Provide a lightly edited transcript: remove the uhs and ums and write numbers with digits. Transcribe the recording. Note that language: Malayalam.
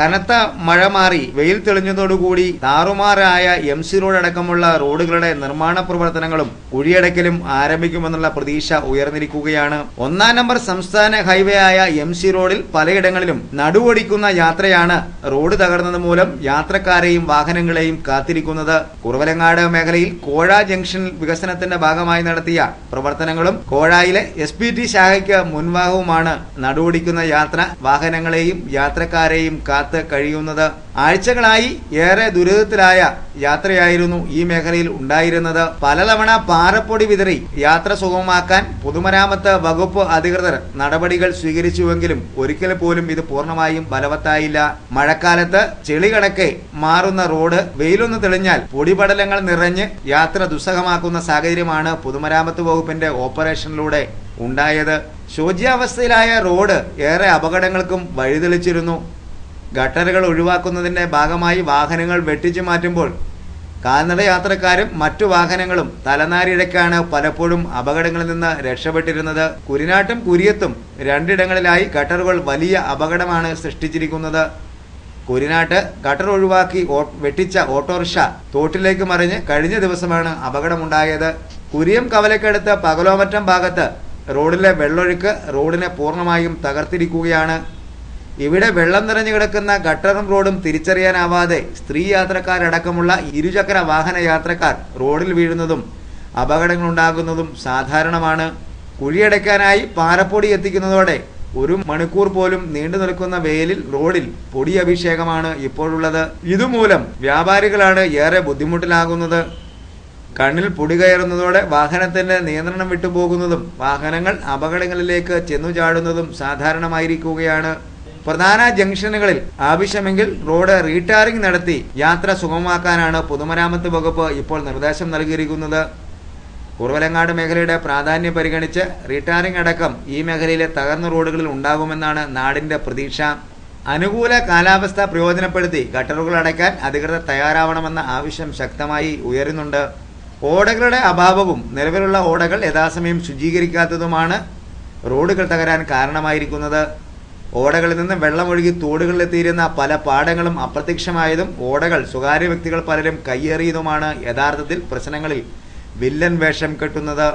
കനത്ത മഴ മാറി വെയിൽ തെളിഞ്ഞതോടുകൂടി താറുമാറായ MC റോഡ് അടക്കമുള്ള റോഡുകളുടെ നിർമ്മാണ പ്രവർത്തനങ്ങളും കുഴിയടക്കലും ആരംഭിക്കുമെന്നുള്ള പ്രതീക്ഷ ഉയർന്നിരിക്കുകയാണ്. 1-ാം നമ്പർ സംസ്ഥാന ഹൈവേ ആയ MC റോഡിൽ പലയിടങ്ങളിലും നടുവൊടിക്കുന്ന യാത്രയാണ് റോഡ് തകർന്നത് മൂലം യാത്രക്കാരെയും വാഹനങ്ങളെയും കാത്തിരിക്കുന്നത്. കുറവലങ്ങാട് മേഖലയിൽ കോഴ ജംഗ്ഷൻ വികസനത്തിന്റെ ഭാഗമായി നടത്തിയ പ്രവർത്തനങ്ങളും കോഴായിലെ SPT ശാഖയ്ക്ക് മുൻഭാഗവുമാണ് നടുവൊടിക്കുന്ന യാത്ര വാഹനങ്ങളെയും യാത്രക്കാരെയും കാത്ത് കഴിയുന്നത്. ആഴ്ചകളായി ഏറെ ദുരിതത്തിലായ യാത്രയായിരുന്നു ഈ മേഖലയിൽ ഉണ്ടായിരുന്നത്. പലതവണ പാറപ്പൊടി വിതറി യാത്ര സുഗമമാക്കാൻ പൊതുമരാമത്ത് വകുപ്പ് അധികൃതർ നടപടികൾ സ്വീകരിച്ചുവെങ്കിലും ഒരിക്കൽ പോലും ഇത് പൂർണ്ണമായും ഫലവത്തായില്ല. മഴക്കാലത്ത് ചെളികടക്കെ മാറുന്ന റോഡ് വെയിലൊന്ന് തെളിഞ്ഞാൽ പൊടിപടലങ്ങൾ നിറഞ്ഞ് യാത്ര ദുസ്സഹമാക്കുന്ന സാഹചര്യമാണ് പൊതുമരാമത്ത് വകുപ്പിന്റെ ഓപ്പറേഷനിലൂടെ ഉണ്ടായത്. ശോച്യാവസ്ഥയിലായ റോഡ് ഏറെ അപകടങ്ങൾക്കും വഴിതെളിച്ചിരുന്നു. ഗട്ടറുകൾ ഒഴിവാക്കുന്നതിന്റെ ഭാഗമായി വാഹനങ്ങൾ വെട്ടിച്ചു മാറ്റുമ്പോൾ കാൽനട യാത്രക്കാരും മറ്റു വാഹനങ്ങളും തലനാരിഴക്കാണ് പലപ്പോഴും അപകടങ്ങളിൽ നിന്ന് രക്ഷപ്പെട്ടിരുന്നത്. കുരിനാട്ടും കുരിയത്തും രണ്ടിടങ്ങളിലായി ഗട്ടറുകൾ വലിയ അപകടമാണ് സൃഷ്ടിച്ചിരിക്കുന്നത്. കുരിനാട്ട് ഗട്ടർ ഒഴിവാക്കി വെട്ടിച്ച ഓട്ടോറിക്ഷ തോട്ടിലേക്ക് മറിഞ്ഞ് കഴിഞ്ഞ ദിവസമാണ് അപകടമുണ്ടായത്. കുരിയം കവലക്കടുത്ത് പകലോമറ്റം ഭാഗത്ത് റോഡിലെ വെള്ളൊഴുക്ക് റോഡിനെ പൂർണ്ണമായും തകർത്തിരിക്കുകയാണ്. ഇവിടെ വെള്ളം നിറഞ്ഞു കിടക്കുന്ന ഗട്ടറും റോഡും തിരിച്ചറിയാനാവാതെ സ്ത്രീ യാത്രക്കാരടക്കമുള്ള ഇരുചക്ര വാഹന യാത്രക്കാർ റോഡിൽ വീഴുന്നതും അപകടങ്ങളുണ്ടാകുന്നതും സാധാരണമാണ്. കുഴിയടയ്ക്കാനായി പാറപ്പൊടി എത്തിക്കുന്നതോടെ 1 മണിക്കൂർ പോലും നീണ്ടു നിൽക്കുന്ന വെയിലിൽ റോഡിൽ പൊടി അഭിഷേകമാണ് ഇപ്പോഴുള്ളത്. ഇതുമൂലം വ്യാപാരികളാണ് ഏറെ ബുദ്ധിമുട്ടിലാകുന്നത്. കണ്ണിൽ പൊടി കയറുന്നതോടെ വാഹനത്തിന്റെ നിയന്ത്രണം വിട്ടുപോകുന്നതും വാഹനങ്ങൾ അപകടങ്ങളിലേക്ക് ചെന്നു ചാടുന്നതും സാധാരണമായിരിക്കുകയാണ്. പ്രധാന ജംഗ്ഷനുകളിൽ ആവശ്യമെങ്കിൽ റോഡ് റീടാറിംഗ് നടത്തി യാത്ര സുഗമമാക്കാനാണ് പൊതുമരാമത്ത് വകുപ്പ് ഇപ്പോൾ നിർദ്ദേശം നൽകിയിരിക്കുന്നത്. കുറവലങ്ങാട് മേഖലയുടെ പ്രാധാന്യം പരിഗണിച്ച് റീടാറിംഗ് അടക്കം ഈ മേഖലയിലെ തകർന്ന റോഡുകളിൽ ഉണ്ടാകുമെന്നാണ് നാടിന്റെ പ്രതീക്ഷ. അനുകൂല കാലാവസ്ഥ പ്രയോജനപ്പെടുത്തി ഗട്ടറുകൾ അടയ്ക്കാൻ അധികൃതർ തയ്യാറാവണമെന്ന ആവശ്യം ശക്തമായി ഉയരുന്നുണ്ട്. ഓടകളുടെ അഭാവവും നിലവിലുള്ള ഓടകൾ യഥാസമയം ശുചീകരിക്കാത്തതുമാണ് റോഡുകൾ തകരാൻ കാരണമായിരിക്കുന്നത്. ഓടകളിൽ നിന്ന് വെള്ളമൊഴുകി തോടുകളിലെത്തിയിരുന്ന പല പാടങ്ങളും അപ്രത്യക്ഷമായതും ഓടകൾ സ്വകാര്യ വ്യക്തികൾ പലരും കയ്യേറിയതുമാണ് യഥാർത്ഥത്തിൽ പ്രശ്നങ്ങളിൽ വില്ലൻ വേഷം കെട്ടുന്നത്.